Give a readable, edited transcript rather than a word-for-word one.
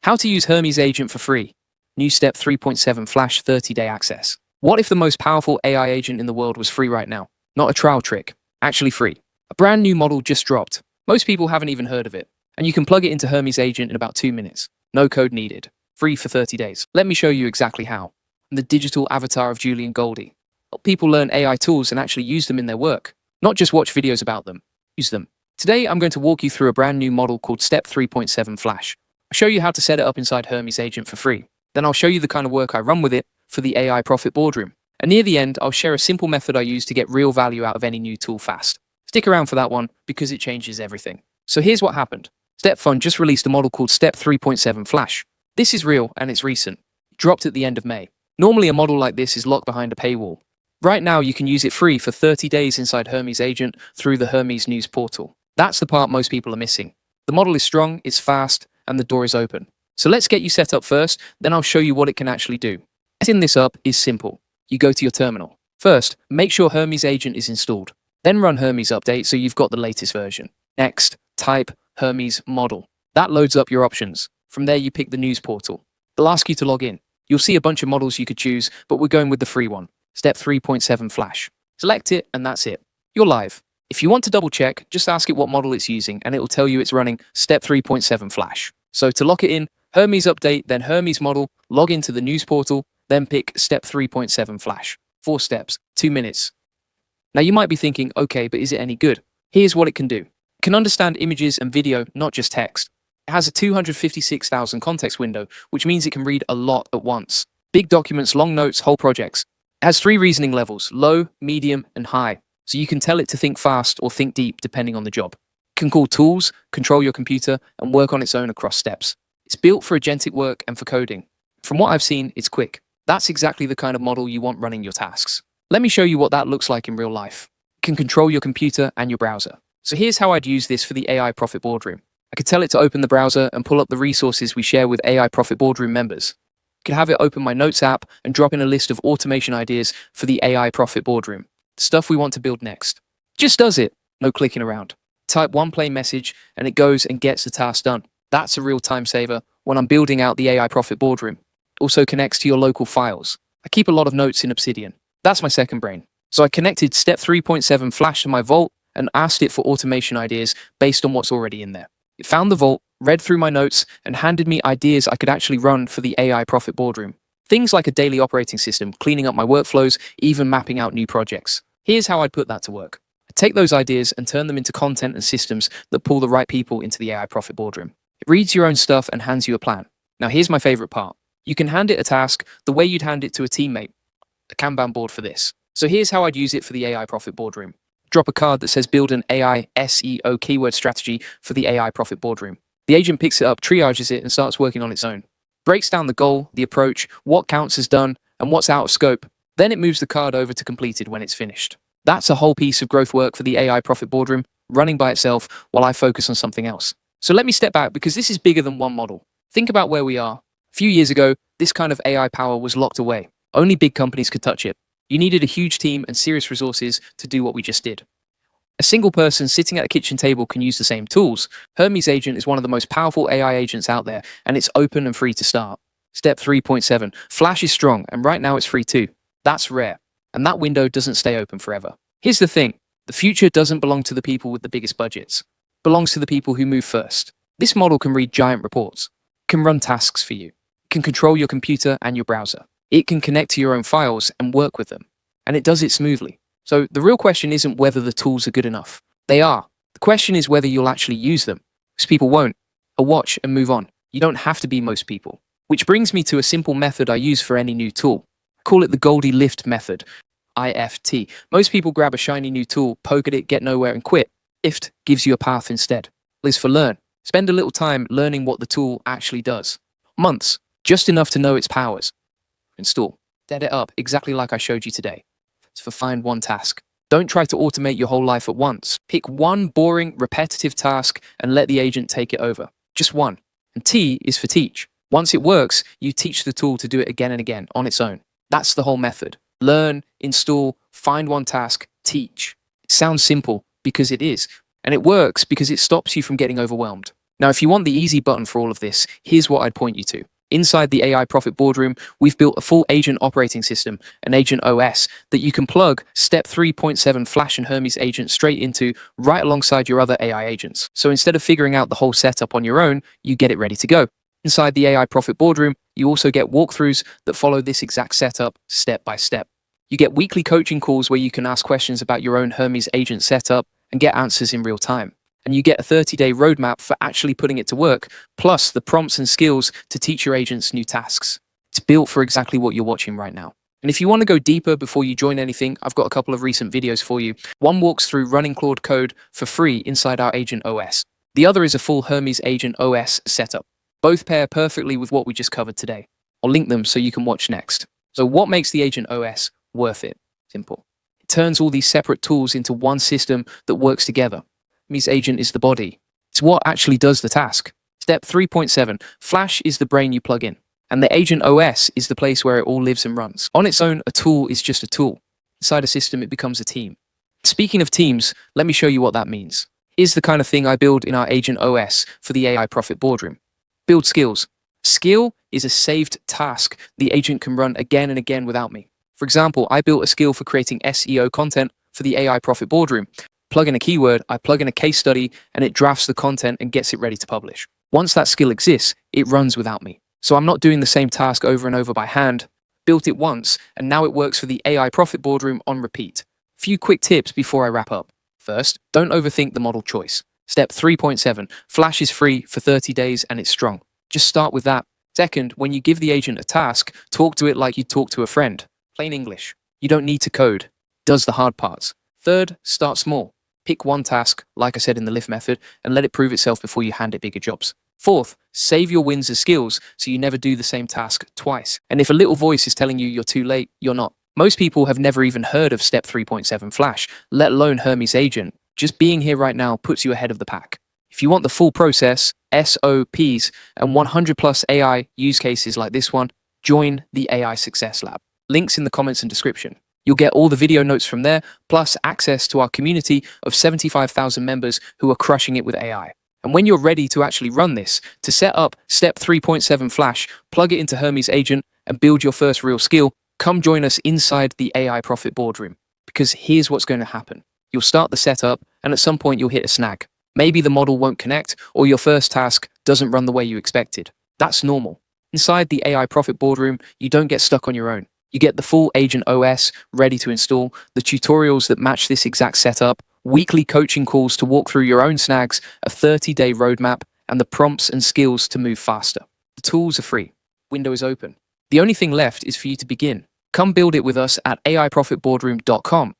How to use Hermes Agent for free. New step 3.7 flash 30-day access. What if the most powerful AI agent in the world was free right now? Not a trial trick, actually free. A brand new model just dropped. Most people haven't even heard of it. And you can plug it into Hermes Agent in about 2 minutes. No code needed. Free for 30 days. Let me show you exactly how. I'm the digital avatar of Julian Goldie. Help people learn AI tools and actually use them in their work. Not just watch videos about them. Use them. Today, I'm going to walk you through a brand new model called Step 3.7 Flash. I'll show you how to set it up inside Hermes Agent for free. Then I'll show you the kind of work I run with it for the AI Profit Boardroom. And near the end, I'll share a simple method I use to get real value out of any new tool fast. Stick around for that one because it changes everything. So here's what happened. Step Fund just released a model called Step 3.7 Flash. This is real and it's recent. It dropped at the end of May. Normally a model like this is locked behind a paywall. Right now you can use it free for 30 days inside Hermes Agent through the Hermes News portal. That's the part most people are missing. The model is strong, it's fast, and the door is open. So let's get you set up first, then I'll show you what it can actually do. Setting this up is simple. You go to your terminal. First, make sure Hermes Agent is installed. Then run Hermes Update so you've got the latest version. Next, type Hermes Model. That loads up your options. From there, you pick the news portal. They'll ask you to log in. You'll see a bunch of models you could choose, but we're going with the free one, Step 3.7 Flash. Select it, and that's it. You're live. If you want to double check, just ask it what model it's using, and it will tell you it's running Step 3.7 Flash. So to lock it in, Hermes Update, then Hermes Model, log into the news portal, then pick Step 3.7 Flash. 4 steps, 2 minutes. Now you might be thinking, okay, but is it any good? Here's what it can do. It can understand images and video, not just text. It has a 256,000 context window, which means it can read a lot at once. Big documents, long notes, whole projects. It has 3 reasoning levels, low, medium, and high. So you can tell it to think fast or think deep depending on the job. It can call tools, control your computer, and work on its own across steps. It's built for agentic work and for coding. From what I've seen, it's quick. That's exactly the kind of model you want running your tasks. Let me show you what that looks like in real life. It can control your computer and your browser. So here's how I'd use this for the AI Profit Boardroom. I could tell it to open the browser and pull up the resources we share with AI Profit Boardroom members. I could have it open my Notes app and drop in a list of automation ideas for the AI Profit Boardroom. The stuff we want to build next. Just does it. No clicking around. Type one plain message and it goes and gets the task done. That's a real time saver when I'm building out the AI Profit Boardroom. It also connects to your local files. I keep a lot of notes in Obsidian. That's my second brain. So I connected Step 3.7 Flash to my Vault and asked it for automation ideas based on what's already in there. It found the Vault, read through my notes, and handed me ideas I could actually run for the AI Profit Boardroom. Things like a daily operating system, cleaning up my workflows, even mapping out new projects. Here's how I'd put that to work. I'd take those ideas and turn them into content and systems that pull the right people into the AI Profit Boardroom. It reads your own stuff and hands you a plan. Now here's my favorite part. You can hand it a task the way you'd hand it to a teammate. A Kanban board for this. So here's how I'd use it for the AI Profit Boardroom. Drop a card that says build an AI SEO keyword strategy for the AI Profit Boardroom. The agent picks it up, triages it, and starts working on its own. Breaks down the goal, the approach, what counts as done, and what's out of scope. Then it moves the card over to completed when it's finished. That's a whole piece of growth work for the AI Profit Boardroom, running by itself while I focus on something else. So let me step back because this is bigger than one model. Think about where we are. A few years ago, this kind of AI power was locked away. Only big companies could touch it. You needed a huge team and serious resources to do what we just did. A single person sitting at a kitchen table can use the same tools. Hermes Agent is one of the most powerful AI agents out there, and it's open and free to start. Step 3.7. Flash is strong, and right now it's free too. That's rare, and that window doesn't stay open forever. Here's the thing. The future doesn't belong to the people with the biggest budgets. It belongs to the people who move first. This model can read giant reports. It can run tasks for you. It can control your computer and your browser. It can connect to your own files and work with them. And it does it smoothly. So the real question isn't whether the tools are good enough. They are. The question is whether you'll actually use them. Most people won't. They'll watch and move on. You don't have to be most people. Which brings me to a simple method I use for any new tool. I call it the Goldie Lift method. IFT. Most people grab a shiny new tool, poke at it, get nowhere, and quit. IFT gives you a path instead. L is for learn. Spend a little time learning what the tool actually does. Months. Just enough to know its powers. Install. Set it up exactly like I showed you today. It's for find one task. Don't try to automate your whole life at once. Pick one boring, repetitive task and let the agent take it over. Just one. And T is for teach. Once it works, you teach the tool to do it again and again on its own. That's the whole method. Learn, install, find one task, teach. It sounds simple because it is. And it works because it stops you from getting overwhelmed. Now, if you want the easy button for all of this, here's what I'd point you to. Inside the AI Profit Boardroom, we've built a full agent operating system, an agent OS, that you can plug Step 3.7 Flash and Hermes Agent straight into right alongside your other AI agents. So instead of figuring out the whole setup on your own, you get it ready to go. Inside the AI Profit Boardroom, you also get walkthroughs that follow this exact setup step by step. You get weekly coaching calls where you can ask questions about your own Hermes Agent setup and get answers in real time. And you get a 30-day roadmap for actually putting it to work, plus the prompts and skills to teach your agents new tasks. It's built for exactly what you're watching right now. And if you want to go deeper before you join anything, I've got a couple of recent videos for you. One walks through running Claude code for free inside our Agent OS. The other is a full Hermes Agent OS setup. Both pair perfectly with what we just covered today. I'll link them so you can watch next. So what makes the Agent OS worth it? Simple. It turns all these separate tools into one system that works together. Hermes Agent is the body. It's what actually does the task. Step 3.7, Flash is the brain you plug in. And the Agent OS is the place where it all lives and runs. On its own, a tool is just a tool. Inside a system, it becomes a team. Speaking of teams, let me show you what that means. Here's the kind of thing I build in our Agent OS for the AI Profit Boardroom. Build skills. Skill is a saved task the agent can run again and again without me. For example, I built a skill for creating SEO content for the AI Profit Boardroom. Plug in a keyword, I plug in a case study, and it drafts the content and gets it ready to publish. Once that skill exists, it runs without me. So I'm not doing the same task over and over by hand. Built it once, and now it works for the AI Profit Boardroom on repeat. Few quick tips before I wrap up. First, don't overthink the model choice. Step 3.7, Flash is free for 30 days and it's strong. Just start with that. Second, when you give the agent a task, talk to it like you'd talk to a friend. Plain English. You don't need to code. It does the hard parts. Third, start small. Pick one task, like I said in the lift method, and let it prove itself before you hand it bigger jobs. Fourth, save your wins as skills so you never do the same task twice. And if a little voice is telling you you're too late, you're not. Most people have never even heard of Step 3.7 Flash, let alone Hermes Agent. Just being here right now puts you ahead of the pack. If you want the full process, SOPs, and 100 plus AI use cases like this one, join the AI Success Lab. Links in the comments and description. You'll get all the video notes from there, plus access to our community of 75,000 members who are crushing it with AI. And when you're ready to actually run this, to set up Step 3.7 Flash, plug it into Hermes Agent, and build your first real skill, come join us inside the AI Profit Boardroom. Because here's what's going to happen. You'll start the setup, and at some point you'll hit a snag. Maybe the model won't connect, or your first task doesn't run the way you expected. That's normal. Inside the AI Profit Boardroom, you don't get stuck on your own. You get the full Agent OS ready to install, the tutorials that match this exact setup, weekly coaching calls to walk through your own snags, a 30-day roadmap, and the prompts and skills to move faster. The tools are free. Window is open. The only thing left is for you to begin. Come build it with us at aiprofitboardroom.com.